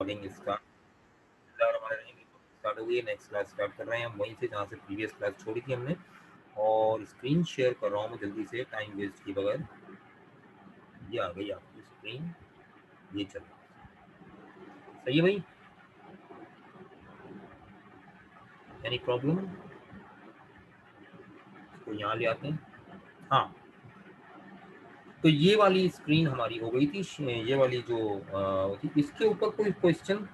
इसका स्टार्ट हो गई है। नेक्स्ट क्लास स्टार्ट कर रहे हैं हम वहीं से जहाँ से प्रीवियस क्लास छोड़ी थी हमने, और स्क्रीन शेयर कर रहा हूँ मैं जल्दी से टाइम वेस्ट किए बगैर। ये आ गई आपकी स्क्रीन, ये चल रहा है, सही है भाई? Any problem? इसको यहाँ ले आते हैं। हाँ, तो ये वाली स्क्रीन हमारी हो गई थी, ये वाली जो थी, इसके ऊपर कोई क्वेश्चन?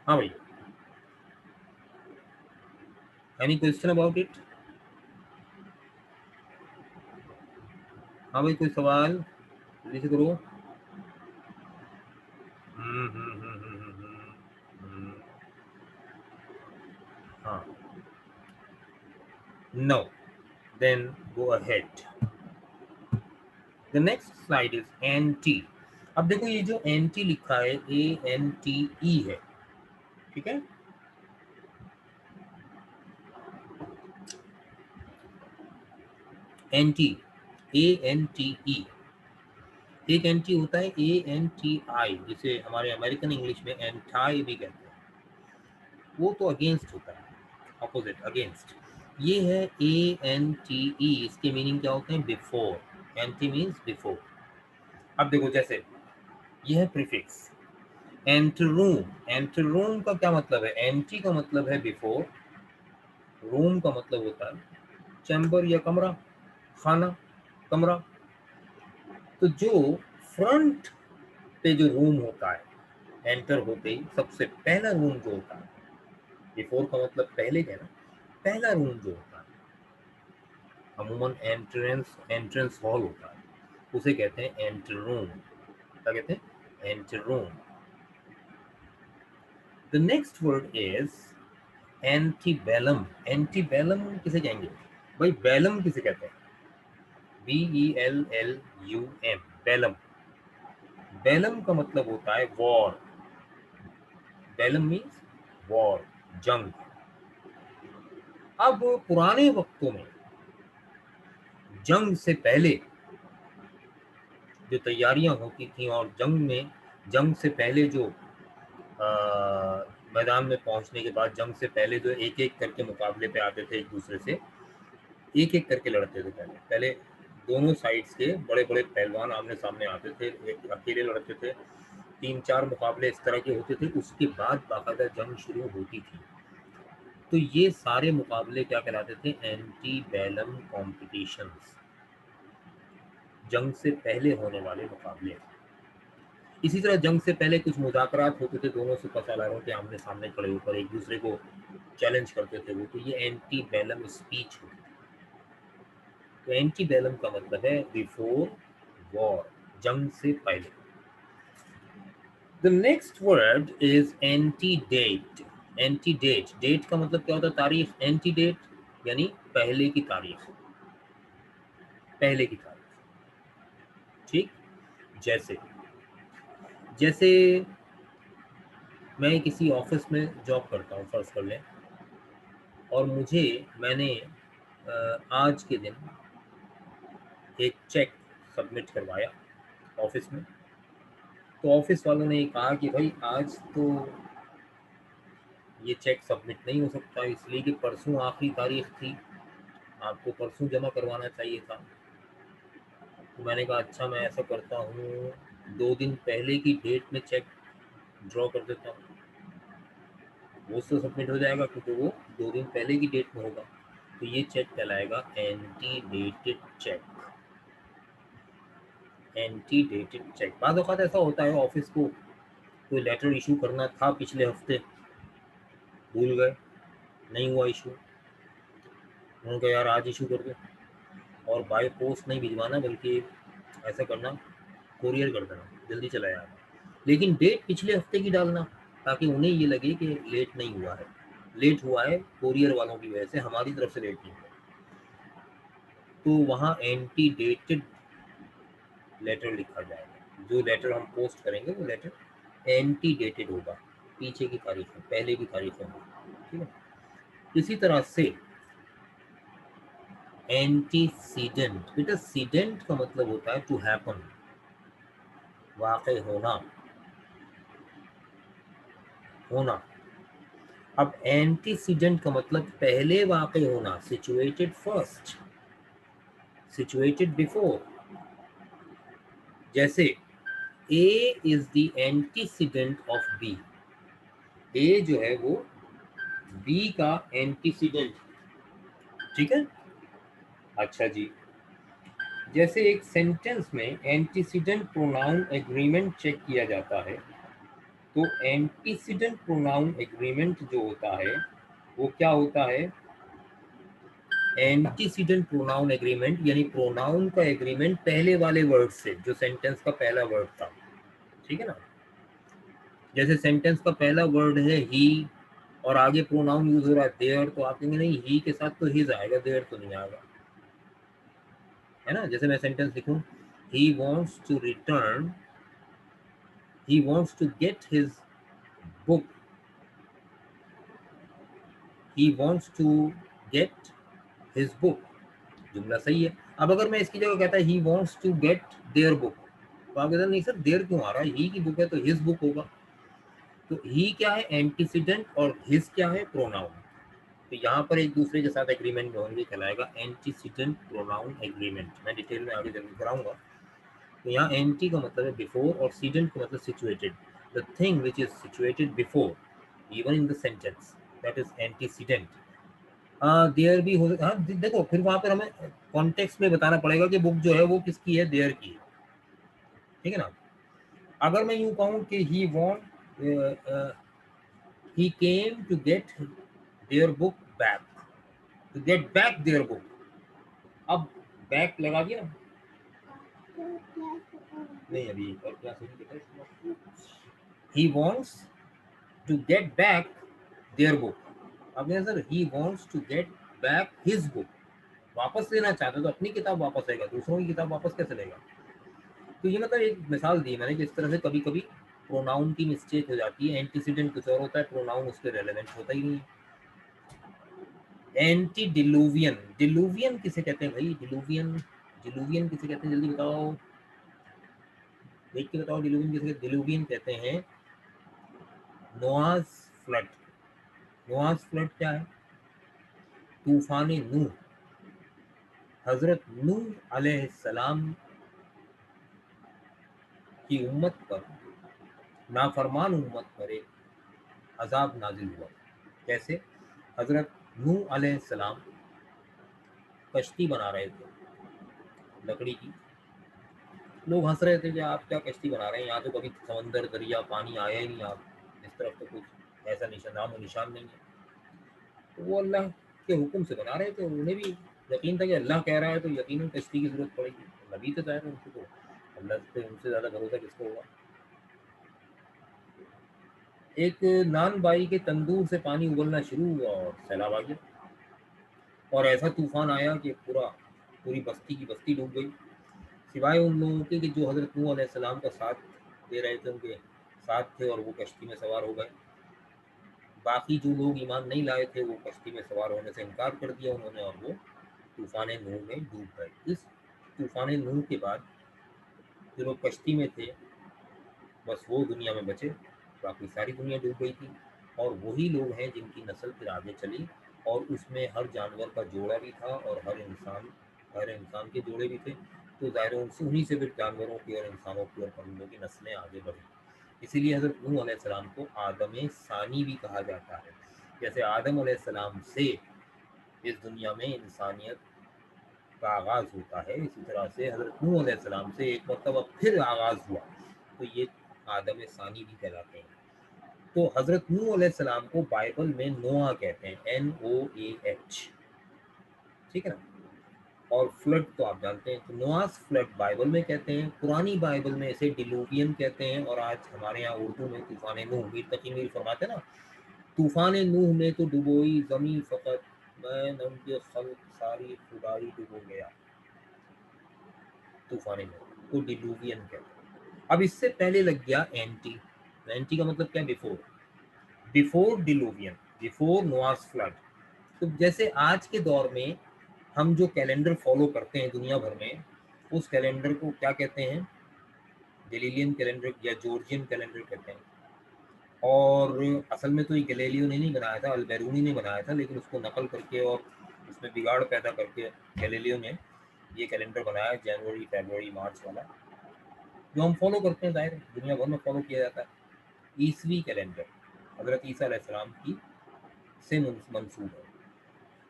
हाँ भाई, एनी क्वेश्चन अबाउट इट? हाँ भाई, कोई सवाल? जल्दी से करो। हाँ, no, then go ahead. The next slide is anti. अब देखो ये जो एंटी लिखा है ANTE है, ठीक है? Anti, ANTE। एक एंटी होता है ANTI, जिसे हमारे अमेरिकन इंग्लिश में एंटाई भी कहते हैं। वो तो अगेंस्ट होता है, अपोजिट, अगेंस्ट। ये है ANTE, इसके मीनिंग क्या होते हैं? बिफोर। Anti means before. अब देखो, जैसे ये है प्रीफिक्स एंटरूम। एंटरूम का क्या मतलब है? एंटी का मतलब है बिफोर, रूम का मतलब होता है चैम्बर या कमरा, खाना, कमरा। तो जो फ्रंट पे जो रूम होता है, एंटर होते ही सबसे पहला रूम जो होता है, बिफोर का मतलब पहले है ना, पहला रूम जो होता है अमूमन एंट्रेंस हॉल होता है, उसे कहते हैं एंटर रूम। क्या कहते हैं? Enter room. The next word is antebellum. Antebellum किसे कहेंगे भाई? बेलम किसे कहते हैं? BELLUM, बेलम। बेलम का मतलब होता है वॉर। बेलम मीन्स वॉर, जंग। अब पुराने वक्तों में जंग से पहले जो तैयारियां होती थी, और जंग से पहले जो मैदान में पहुंचने के बाद, जंग से पहले जो एक एक करके मुकाबले पे आते थे एक दूसरे से, एक एक करके लड़ते थे। पहले पहले दोनों साइड्स के बड़े बड़े पहलवान आमने सामने आते थे, एक अकेले लड़ते थे, 3-4 मुकाबले इस तरह के होते थे। उसके बाद बाकायदा जंग शुरू होती थी। तो ये सारे मुकाबले क्या कहलाते थे? एंटी बैलम कॉम्पिटिशन्स, जंग से पहले होने वाले मुकाबले। इसी तरह जंग से पहले कुछ मुज़ाकरात होते थे, दोनों सुपर सालारों के आमने सामने खड़े होकर एक दूसरे को चैलेंज करते थे वो, तो ये एंटी बैलम स्पीच होती थी। तो एंटी बैलम का मतलब है बिफोर वॉर, जंग से पहले। The next word is antedate. Antedate, date का मतलब क्या होता है? तारीख। एंटीडेट यानी पहले की तारीख, पहले की तारीख, ठीक? जैसे जैसे मैं किसी ऑफिस में जॉब करता हूँ, फर्ज कर लें, और मैंने आज के दिन एक चेक सबमिट करवाया ऑफिस में। तो ऑफिस वालों ने कहा कि भाई आज तो ये चेक सबमिट नहीं हो सकता, इसलिए कि परसों आखिरी तारीख थी, आपको परसों जमा करवाना चाहिए था। तो मैंने कहा अच्छा, मैं ऐसा करता हूँ 2 दिन पहले की डेट में चेक ड्रॉ कर देता हूँ, वो तो सबमिट हो जाएगा क्योंकि वो 2 दिन पहले की डेट में होगा। तो ये चेक कहलाएगा anti dated cheque. Anti dated cheque. बाद औक़ात ऐसा होता है ऑफिस को कोई लेटर इशू करना था पिछले हफ्ते, भूल गए, नहीं हुआ इशू, उन्होंने कहा यार आज इशू कर दो, और बाय पोस्ट नहीं भिजवाना बल्कि ऐसा करना, कोरियर कर देना, जल्दी चला जाएगा। लेकिन डेट पिछले हफ्ते की डालना, ताकि उन्हें ये लगे कि लेट नहीं हुआ है। लेट हुआ है कोरियर वालों की वजह से, हमारी तरफ से लेट नहीं हुआ। तो वहाँ एंटी डेटेड लेटर लिखा जाएगा। जो लेटर हम पोस्ट करेंगे वो लेटर एंटी डेटेड होगा, पीछे की तारीख में, पहले की तारीख में, ठीक है? इसी तरह से एंटीसीडेंट, बेटा सीडेंट का मतलब होता है टू हैपन, वाक़ई होना, होना। अब एंटीसीडेंट का मतलब पहले वाक़ई होना, सिचुएटेड फर्स्ट, सिचुएटेड बिफोर। जैसे A is the antecedent of B, A जो है वो बी का एंटीसीडेंट, ठीक है। अच्छा जी, जैसे एक सेंटेंस में एंटीसीडेंट प्रोनाउन एग्रीमेंट चेक किया जाता है, तो एंटीसीडेंट प्रोनाउन एग्रीमेंट जो होता है वो क्या होता है, एंटीसीडेंट प्रोनाउन एग्रीमेंट यानी प्रोनाउन का एग्रीमेंट पहले वाले वर्ड से, जो सेंटेंस का पहला वर्ड था, ठीक है ना। जैसे सेंटेंस का पहला वर्ड है ही और आगे प्रोनाउन यूज हो रहा है देयर, तो आप कहेंगे नहीं ही के साथ तो हिज आएगा, देयर तो नहीं आएगा, है ना। जैसे मैं सेंटेंस लिखूं, he wants to return, he wants to get his book, he wants to get his book, जुमला सही है। अब अगर मैं इसकी जगह कहता है he wants to get their book, तो आप कहते नहीं सर देयर क्यों आ रहा है, ही की बुक है तो हिज बुक होगा। तो ही क्या है, एंटीसीडेंट, और हिज क्या है, प्रोनाउन। तो यहाँ पर एक दूसरे के साथ एग्रीमेंट में होंगे, कहलाएगा एंटीसीडेंट प्रोनाउन एग्रीमेंट। मैं डिटेल में आगे जरूर कराऊंगा। तो यहाँ एंटी का मतलब है बिफोर और सीडेंट का मतलब situated, the thing which is situated before even in the sentence, that is antecedent. There भी हो, हाँ देखो फिर वहां पर हमें कॉन्टेक्स्ट में बताना पड़ेगा कि बुक जो है वो किसकी है, देयर की है, ठीक है ना। अगर मैं यूं कहूं कि ही want, he came to get their book back, to get back their book। अब बैक लगा दिया ना, नहीं अभी और क्या सुन, he wants to get back their book। अब sir he wants to get back his book, वापस लेना चाहता तो अपनी किताब वापस आएगा, दूसरों की किताब वापस कैसे लेगा। तो ये मतलब एक मिसाल दी मैंने कि इस तरह से कभी कभी प्रोनाउन की मिस्टेक हो जाती है, एंटीसीडेंट कुछ और होता है, प्रोनाउन उसके रेलेवेंट होता ही नहीं है। एंटी डिलूवियन, डिलूवियन किसे कहते हैं भाई, डिलूवियन, डिलूवियन किसे कहते हैं, जल्दी बताओ, देख के बताओ, डिलूवियन किसे, डिलूवियन कहते हैं नोआज फ्लड। नोआज फ्लड क्या है, तूफान नूह, हजरत नूह अलैहिस्सलाम की उम्मत पर, नाफरमान उम्मत पर एक अजाब नाजिल हुआ। कैसे, हजरत नूह अलैहिस्सलाम कश्ती बना रहे थे लकड़ी की, लोग हंस रहे थे कि आप क्या कश्ती बना रहे हैं, यहाँ तो कभी समंदर दरिया पानी आया ही नहीं, आप इस तरफ तो कुछ ऐसा निशान नामो निशान नहीं है। तो वो अल्लाह के हुक्म से बना रहे थे, उन्हें भी यकीन था कि अल्लाह कह रहा है तो यकीनन कश्ती की जरूरत पड़ेगी, नबी तो जाहिर उनको, तो अल्लाह पे उनसे ज़्यादा भरोसा किसको होगा। एक नान बाई के तंदूर से पानी उबलना शुरू हुआ और सैलाब आ गया, और ऐसा तूफान आया कि पूरी बस्ती की बस्ती डूब गई, सिवाय उन लोगों के कि जो हज़रत नूह अलैहिस्सलाम का साथ दे रहे थे, उनके साथ थे और वो कश्ती में सवार हो गए। बाकी जो लोग ईमान नहीं लाए थे वो कश्ती में सवार होने से इनकार कर दिया उन्होंने, और वो तूफान नूह में डूब गए। इस तूफान नूह के बाद जो लोग कश्ती में थे बस वो दुनिया में बचे, बाकी सारी दुनिया डूब गई थी। और वही लोग हैं जिनकी नस्ल फिर आगे चली, और उसमें हर जानवर का जोड़ा भी था और हर इंसान के जोड़े भी थे। तो ज़ाहिर है उनसे, उन्हीं से फिर जानवरों की और इंसानों की और परिंदों की नस्लें आगे बढ़ी। इसीलिए हज़रत नूह अलैहिस्सलाम को आदम सानी भी कहा जाता है। जैसे आदम अलैहिस्सलाम से इस दुनिया में इंसानियत का आगाज़ होता है, इसी तरह से हज़रत नूह अलैहिस्सलाम से एक मरतबा फिर आगाज़ हुआ, तो ये आदम सानी भी कहलाते हैं। तो हज़रत नूह अलैहिस्सलाम को बाइबल में नोआ कहते हैं, NOAH, ठीक है ना। और फ्लड तो आप जानते हैं, तो नोआस फ्लड बाइबल में कहते हैं, पुरानी बाइबल में इसे डिलूवियन कहते हैं, और आज हमारे यहाँ उर्दू में तूफान नूह, मीर तकी मीर फरमाते हैं ना, तूफान नूह ने तो डुबोई जमी फ़कत, मैं नंगे खल्क सारी खुदाई डुबो गया, तूफान नूह को डिलूवियन कहते हैं। अब इससे पहले लग गया एंटी, एंटी का मतलब क्या, बिफोर, बिफोर डिलूवियन, बिफोर नोआस फ्लड। तो जैसे आज के दौर में हम जो कैलेंडर फॉलो करते हैं दुनिया भर में, उस कैलेंडर को क्या कहते हैं, गैलीलियन कैलेंडर या जॉर्जियन कैलेंडर कहते हैं। और असल में तो ये गैलीलियो ने नहीं बनाया था, अल्बेरूनी ने बनाया था, लेकिन उसको नकल करके और उसमें बिगाड़ पैदा करके गैलीलियो ने ये कैलेंडर बनाया, जनवरी फरवरी मार्च वाला, जो हम फॉलो करते हैं, जाहिर दुनिया भर में फॉलो किया जाता है। ईसवी कैलेंडर हज़रत ईसा अलैहिस्सलाम की से मंसूब है।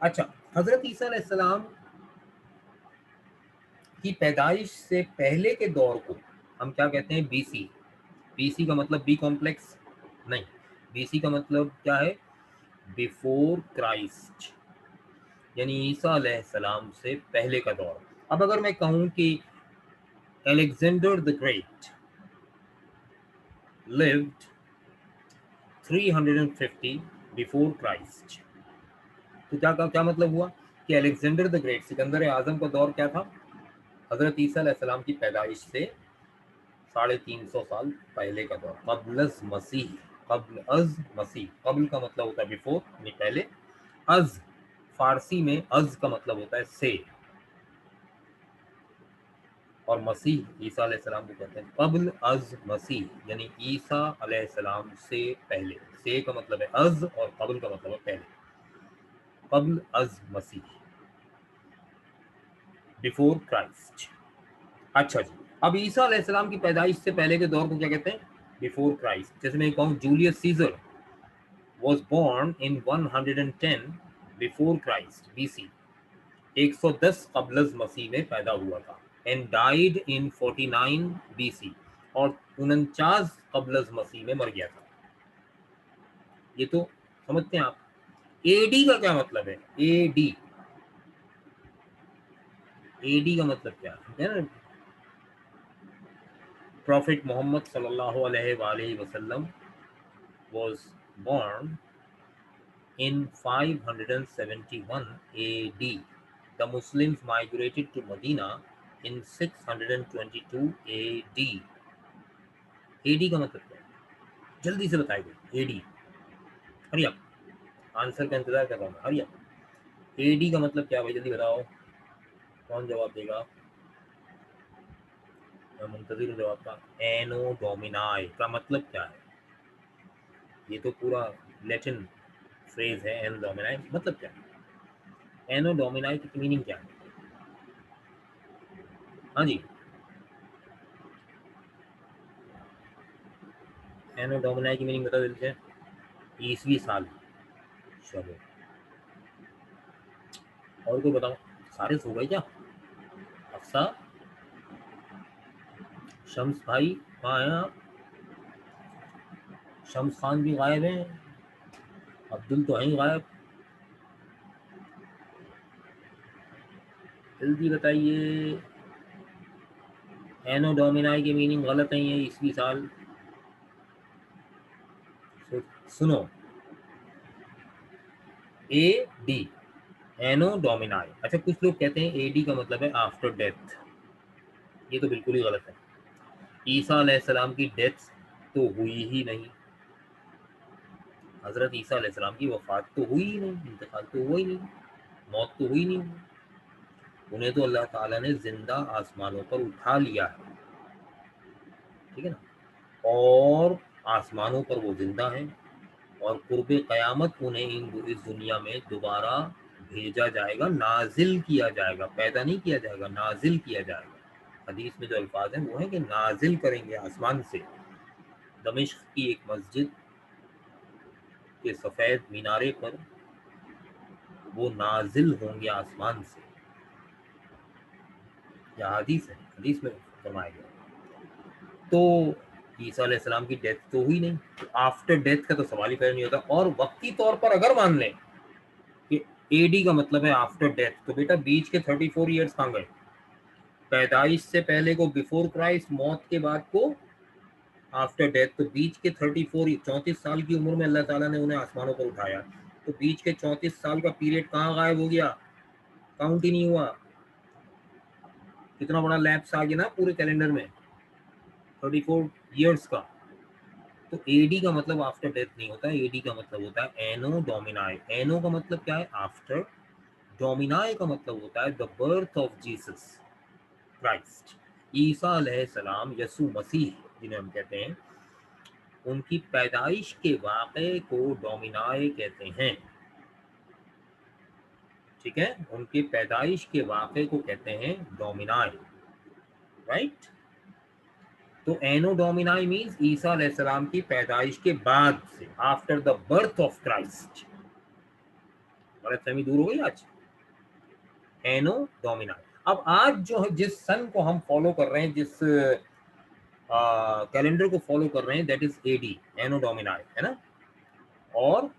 अच्छा, हज़रत ईसा अलैहिस्सलाम की पैदाइश से पहले के दौर को हम क्या कहते हैं? बीसी। बीसी का मतलब बी कॉम्प्लेक्स नहीं, बीसी का मतलब क्या है? बिफोर क्राइस्ट, यानी ईसा अलैहिस्सलाम से पहले का दौर। अब अगर मैं कहूं कि Alexander the great lived 350 before Christ, तो क्या मतलब हुआ कि अलेक्जेंडर द ग्रेट, सिकंदर आजम का दौर क्या था? हजरत ईसा अलैहिस्सलाम की पैदाइश से 350 साल पहले का दौर, कब्ल मसीह, कब्ल अज मसीह। कब्ल का मतलब होता है बिफोर, यानी पहले। अज फारसी में अज का मतलब होता है से, और मसीह ईसा अलैहिस्सलाम को कहते हैं कब्ल अज मसीह, यानी ईसा अलैहिस्सलाम से पहले। से का मतलब है अज और कब्ल का मतलब है पहले, कब्ल अज मसीह, बिफोर क्राइस्ट। अच्छा जी, अब ईसा अलैहिस्सलाम की पैदाइश से पहले के दौर को क्या कहते हैं? Before Christ. जैसे मैं कहूँ Julius Caesar was born in 110 before Christ BC, 110 कब्ल मसीह में पैदा हुआ था, एंड डाइड इन 49 BC, और 49 कब्ल मसीह में मर गया था। ये तो समझते हैं आप। एडी का क्या मतलब है? एडी, एडी का मतलब क्या है ना? प्रॉफिट मोहम्मद सल्लल्लाहु अलैहि वसल्लम was born in 571 AD. The Muslims migrated to Medina in 622 AD. AD का मतलब क्या है? जल्दी से बताइए AD। हरी आप, आंसर का इंतजार कर रहा हूँ, हरी आप। AD का मतलब क्या है भाई, जल्दी बताओ, कौन जवाब देगा? मैं मुंतजिर हूँ जवाब का। एनो डोमिनाई का मतलब क्या है? ये तो पूरा लैटिन फ्रेज है। एनो डोमिनाई मतलब क्या है? एनो डोमिनाई की मीनिंग क्या है? हाँ जी, एनो डोमिनाई की मीनिंग बता देते हैं। ईसवी साल। चलो, और कोई बताओ? सारे सो गए क्या? अफसा, शम्स भाई कहाँ हैं आप? शम्स खान भी गायब हैं, अब्दुल तो हैं गायब। जल्दी बताइए। एनो डोमिनाई की मीनिंग गलत नहीं है, ईसवी साल। सुनो, ए डी, एनो डोमिनाई। अच्छा, कुछ लोग कहते हैं एडी का मतलब है आफ्टर डेथ, ये तो बिल्कुल ही गलत है। ईसा अलैहिस्सलाम की डेथ तो हुई ही नहीं, हजरत ईसा अलैहिस्सलाम की वफात तो हुई ही नहीं, इंतकाल तो हुआ ही नहीं, मौत तो हुई नहीं। उन्हें तो अल्लाह ताला ने जिंदा आसमानों पर उठा लिया है, ठीक है ना, और आसमानों पर वो जिंदा है, और कुर्बे क़यामत उन्हें इस दुनिया में दोबारा भेजा जाएगा, नाजिल किया जाएगा, पैदा नहीं किया जाएगा, नाजिल किया जाएगा। हदीस में जो अल्फाज हैं वो है कि नाजिल करेंगे आसमान से। दमिश्क की एक मस्जिद के सफ़ेद मीनारे पर वो नाजिल होंगे आसमान से, या हदीस है, हदीस में फरमाया गया। तो ईसा अलैहिस्सलाम की डेथ तो हुई नहीं, तो आफ्टर डेथ का तो सवाल ही पैदा नहीं होता। और वक्ती तौर पर अगर मान लें कि एडी का मतलब है आफ्टर डेथ, तो बेटा बीच के 34 ईयर्स कहाँ गए? पैदाइश से पहले को बिफोर क्राइस्ट, मौत के बाद को आफ्टर डेथ, तो बीच के 34, 34 साल की उम्र में अल्लाह ताला ने उन्हें आसमानों पर उठाया, तो बीच के 34 साल का पीरियड कहाँ गायब हो गया? काउंट ही नहीं हुआ। कितना बड़ा लैप्स आ गया ना पूरे कैलेंडर में, 34 ईयर्स का। तो एडी का मतलब आफ्टर डेथ नहीं होता, एडी का मतलब होता है एनो डोमिनाई। एनो का मतलब क्या है? आफ्टर। डोमिनाई का मतलब होता है the birth of Jesus Christ, ईसा अलैहिस्सलाम, यसु मसीह जिन्हें हम कहते हैं, उनकी पैदाइश के वाक़े को डोमिनाए कहते हैं। ठीक है, उनकी पैदाइश के वाक़े को कहते हैं डोमिनाए, राइट। तो एनो डोमिनाई मीन्स ईसा अलैहिस्सलाम की पैदाइश के बाद से, after the birth of Christ. गलतफहमी दूर हो गई आज। एनो डोमिनाई। अब आज जो है, जिस सन को हम फॉलो कर रहे हैं, जिस कैलेंडर को फॉलो कर रहे हैं, दैट इज एडी, एनो डोमिनाई, है ना, और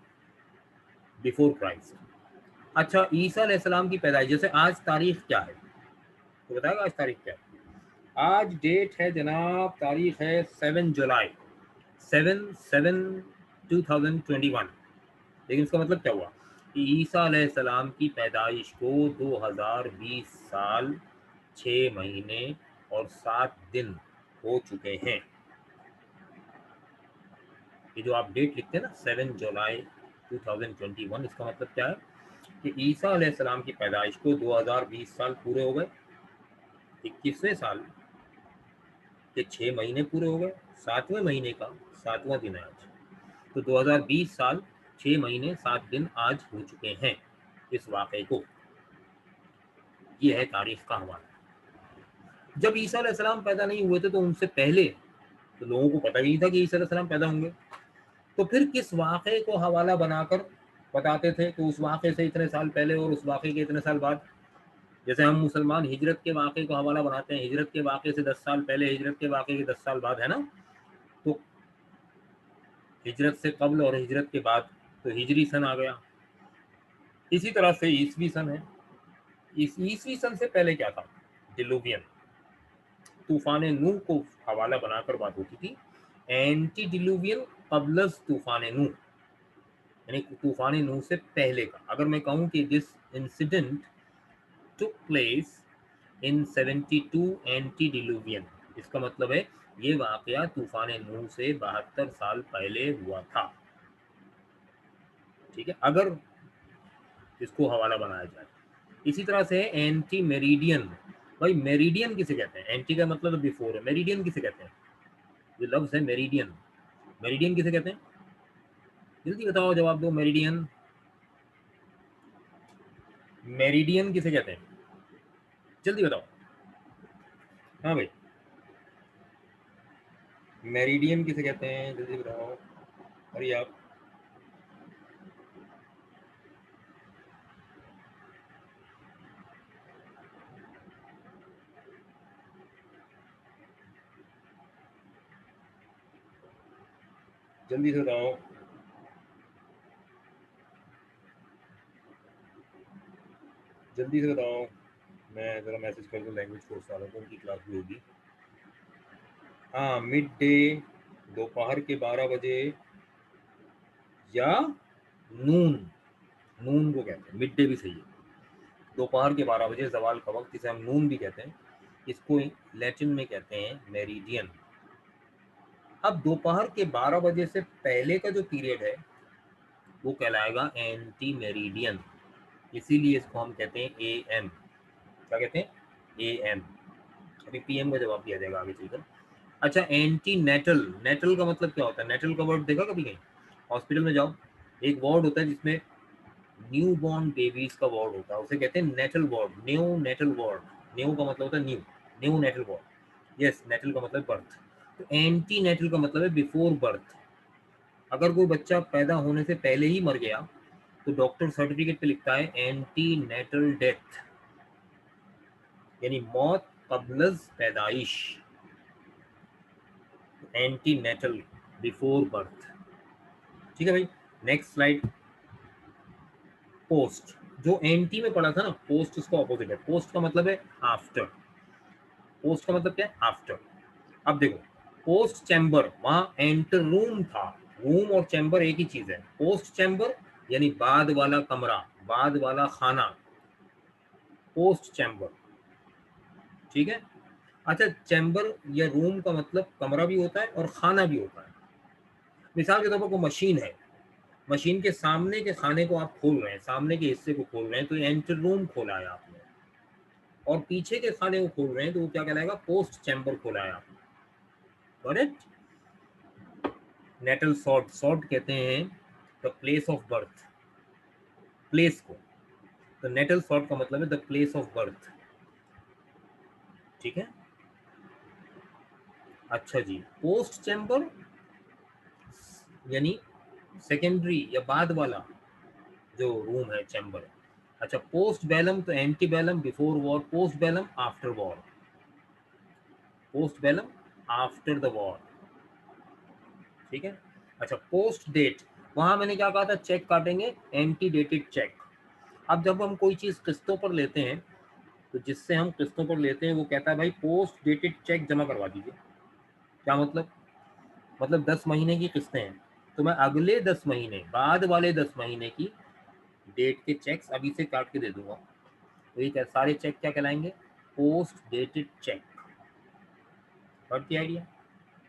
बिफोर क्राइस्ट। अच्छा, ईसा अलैहिस्सलाम की पैदाइश, जैसे आज तारीख क्या है, तो बताएगा आज तारीख क्या है? आज डेट है जनाब, तारीख है 7 जुलाई, 7/7/2021। लेकिन इसका मतलब क्या हुआ कि ईसा अलैहिस्सलाम की पैदाइश को 2020 साल 6 महीने और 7 दिन हो चुके हैं। ये जो आप डेट लिखते हैं ना, 7 जुलाई 2021, इसका मतलब क्या है कि ईसा अलैहिस्सलाम की पैदाइश को 2020 साल पूरे हो गए, 21वें साल के 6 महीने पूरे हो गए, 7वें महीने का 7वां दिन है आज। तो 2020 साल 6 महीने 7 दिन आज हो चुके हैं इस वाक़े को। ये है तारीख का हवाला। जब ईसा अलैहिस्सलाम पैदा नहीं हुए थे तो उनसे पहले तो लोगों को पता ही नहीं था कि ईसा अलैहिस्सलाम पैदा होंगे, तो फिर किस वाक़े को हवाला बनाकर बताते थे कि उस वाक़े से इतने साल पहले और उस वाक़े के इतने साल बाद। जैसे हम मुसलमान हिजरत के वाक़े को हवाला बनाते हैं, हिजरत के वाक़े से 10 साल पहले, हिजरत के वाक़े के 10 साल बाद, है ना। तो हिजरत से कब्ल और हिजरत के बाद तो हिजरी सन आ गया। इसी तरह से ईसवी सन है। इस ईसवी सन से पहले क्या था? डिलुवियन, तूफान नूह को हवाला बनाकर बात होती थी। एंटी डिलुवियन कबलस तूफान नूह, यानी तूफान नूह से पहले का। अगर मैं कहूं कि this incident took place in 72 antediluvian, इसका मतलब है ये वाकया तूफान नूह से 72 साल पहले हुआ था। ठीक है, अगर इसको हवाला बनाया जाए। इसी तरह से एंटी मेरिडियन। भाई मेरिडियन किसे कहते हैं? एंटी का मतलब बिफोर है, मेरिडियन किसे कहते हैं? ये लफ्ज है मेरिडियन। मेरिडियन किसे कहते हैं? जल्दी बताओ, जवाब दो। मेरिडियन, मेरिडियन किसे कहते हैं? जल्दी बताओ। हाँ भाई, मेरिडियन किसे कहते हैं? जल्दी बताओ, अरे आप। जल्दी से बताओ, जल्दी से बताओ। मैं ज़रा मैसेज कर दूँ लैंग्वेज कोर्स वालों को, उनकी क्लास भी होगी। हाँ, मिड डे, दोपहर के 12 बजे, या नून। नून को कहते हैं, मिड डे भी सही है। दोपहर के 12 बजे, जवाल का वक्त, जिसे हम नून भी कहते हैं, इसको लैटिन में कहते हैं मेरिडियन। अब दोपहर के 12 बजे से पहले का जो पीरियड है वो कहलाएगा एंटी मेरिडियन। इसीलिए इसको हम कहते हैं ए एम। क्या कहते हैं? A M. अभी पीएम का जवाब दिया जाएगा आगे चलकर। अच्छा, एंटी नेटल। नेटल का मतलब क्या होता है? नेटल का वर्ड देखा कभी कहीं? हॉस्पिटल में जाओ, एक वार्ड होता है जिसमें न्यू बॉर्न बेबीज का वार्ड होता है, उसे कहते हैं natal ward, new natal ward. New का मतलब होता है new, new natal ward. Yes, natal का मतलब बर्थ। तो एंटी नेटल का मतलब है बिफोर बर्थ। अगर कोई बच्चा पैदा होने से पहले ही मर गया तो डॉक्टर सर्टिफिकेट पे लिखता है एंटी नेटल डेथ, यानी मौत कबलज पैदाइश। Ante natal, before birth. ठीक है भाई, नेक्स्ट स्लाइड। पोस्ट, जो एंटी में पढ़ा था ना, पोस्ट उसका ऑपोजिट है। पोस्ट का मतलब है आफ्टर। पोस्ट का मतलब क्या है? आफ्टर। अब देखो, पोस्ट चैम्बर, वहां एंटर रूम था। रूम और चैम्बर एक ही चीज है। पोस्ट चैम्बर यानी बाद वाला कमरा, बाद वाला खाना, पोस्ट चैम्बर। ठीक है। अच्छा, चैम्बर या रूम का मतलब कमरा भी होता है और खाना भी होता है। मिसाल के तौर पर कोई मशीन है, मशीन के सामने के खाने को आप खोल रहे हैं, सामने के हिस्से को खोल रहे हैं, तो एंटर रूम खोला है आपने। और पीछे के खाने को खोल रहे हैं तो वो क्या कहलाएगा, पोस्ट चैम्बर खोला है आप, करेक्ट। नेटल सॉर्ट, सॉर्ट कहते हैं the place of birth, place को, तो नेटल सॉर्ट का मतलब है द प्लेस ऑफ बर्थ, ठीक है। अच्छा जी, पोस्ट चैम्बर यानी सेकेंडरी या बाद वाला जो रूम है, चैम्बर। अच्छा, पोस्ट बेलम तो antebellum, before war, post bellum after war, post bellum after the war, ठीक है। अच्छा, पोस्ट डेट, वहां मैंने क्या कहा था, चेक काटेंगे, एंटी डेटेड चेक। अब जब हम कोई चीज किस्तों पर लेते हैं तो जिससे हम किस्तों पर लेते हैं वो कहता है भाई पोस्ट डेटेड चेक जमा करवा दीजिए। क्या मतलब, 10 महीने की किस्तें हैं तो मैं अगले 10 महीने बाद वाले 10 महीने की डेट के चेक्स अभी से काट के दे दूंगा, तो ये सारे चेक क्या कहलाएंगे, post dated cheque. Idea,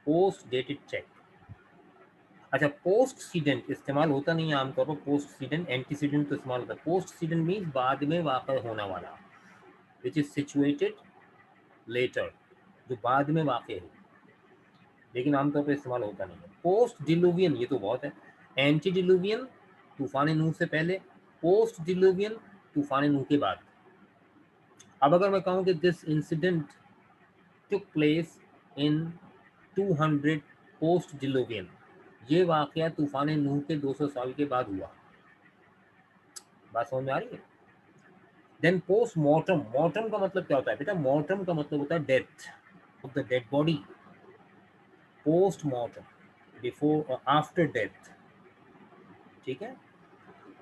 post dated cheque. अच्छा, पोस्ट सीडेंट इस्तेमाल होता नहीं है आमतौर पर, पोस्ट सीडेंट, एंटीसीडेंट तो इस्तेमाल होता है। पोस्ट सीडेंट मीन्स बाद में वाक़ होने वाला, विच इज सिचुएटेड लेटर, जो बाद में वाक़ हो, लेकिन आमतौर पर इस्तेमाल होता नहीं है। पोस्ट डिलुवियन, ये तो बहुत है। एंटी डिलुवियन तूफान नूह से पहले, पोस्ट डिलुवियन तूफान नूह के बाद। अब अगर मैं कहूँ कि this incident took place in 200 postdiluvian, ये वाक़या तूफान नूह के 200 साल के बाद हुआ। बात समझ में आ रही है। देन पोस्ट मॉर्टम, मॉर्टम का मतलब क्या होता है बेटा, मॉर्टम का मतलब होता है death of the dead body, post mortem, before और आफ्टर डेथ, ठीक है।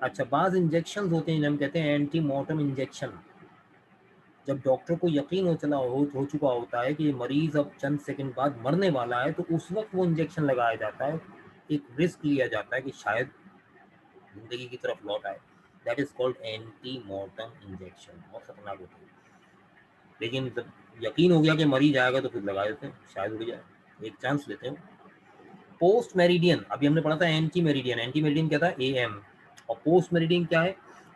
अच्छा, बाज इंजेक्शन होते हैं, हम कहते हैं एंटी मॉर्टम इंजेक्शन। जब डॉक्टर को यकीन हो चुका होता है कि मरीज अब चंद सेकंड बाद मरने वाला है, तो उस वक्त वो इंजेक्शन लगाया जाता है, एक रिस्क लिया जाता है कि शायद जिंदगी की तरफ लौट आए। That is called anti mortem injection. बहुत खतरनाक होती है, लेकिन जब यकीन हो गया कि मर ही जाएगा तो फिर लगा देते हैं, शायद उड़ जाए, एक चांस लेते हैं। पोस्ट मेरिडियन, अभी हमने पढ़ा था एंटी मेरिडियन, एंटी मेरिडियन क्या था, AM, और पोस्ट मेरिडियन क्या है,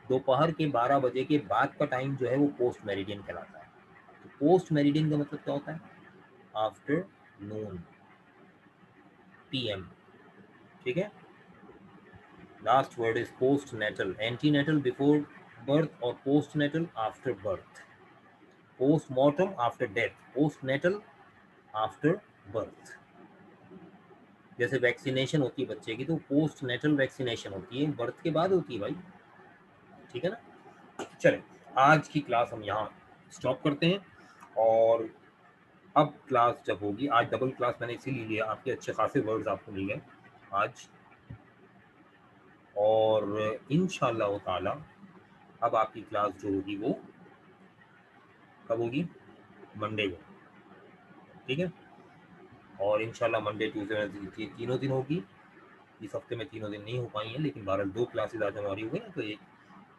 दोपहर के 12 बजे के बाद का टाइम जो है वो पोस्ट मेरिडियन कहलाता है। तो पोस्ट मेरिडियन का मतलब क्या होता है, आफ्टर नून, PM, ठीक है। Last word is postnatal, anti natal before birth और postnatal after birth, post mortem after death, postnatal after birth. जैसे वैक्सीनेशन होती है बच्चे की तो पोस्ट नेटल वैक्सीनेशन होती है, बर्थ के बाद होती है भाई, ठीक है ना। चले, आज की क्लास हम यहाँ स्टॉप करते हैं, और अब क्लास जब होगी, आज डबल क्लास मैंने इसीलिए लिया, आपके अच्छे खासे वर्ड्स आपको मिल गए आज, और इंशाअल्लाह ताला अब आपकी क्लास जो होगी वो कब होगी, मंडे को, ठीक है। और इंशाल्लाह मंडे ट्यूसडे वेडनेसडे तीनों दिन होगी। इस हफ्ते में तीनों दिन नहीं हो पाई हैं, लेकिन बहरहाल 2 क्लासेज आज हमारी हो गई ना, तो एक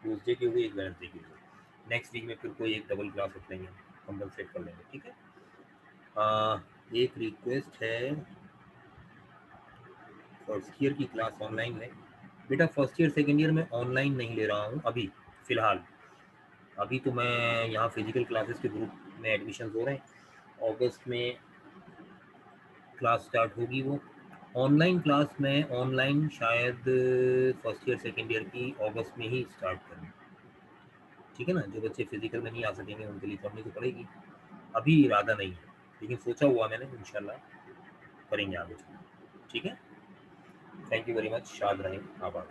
ट्यूसडे की हो गई, एक वेडनेसडे की हो गई। नेक्स्ट वीक में फिर कोई एक डबल क्लास रख लेंगे, कंपनसेट कर लेंगे, ठीक है। एक रिक्वेस्ट है, फर्स्ट ईयर की क्लास ऑनलाइन है बेटा, फर्स्ट ईयर सेकेंड ईयर में ऑनलाइन नहीं ले रहा हूँ अभी फ़िलहाल। अभी तो मैं यहाँ फिजिकल क्लासेस के ग्रुप में एडमिशन हो रहे हैं, अगस्त में क्लास स्टार्ट होगी वो। ऑनलाइन क्लास में, ऑनलाइन शायद फर्स्ट ईयर सेकेंड ईयर की अगस्त में ही स्टार्ट करें, ठीक है ना। जो बच्चे फिजिकल में नहीं आ सकेंगे उनके लिए करनी तो पड़ेगी, अभी इरादा नहीं है, लेकिन सोचा हुआ मैंने, इंशाल्लाह करेंगे आगे, ठीक है। थैंक यू वेरी मच, शाद रहें, आभार।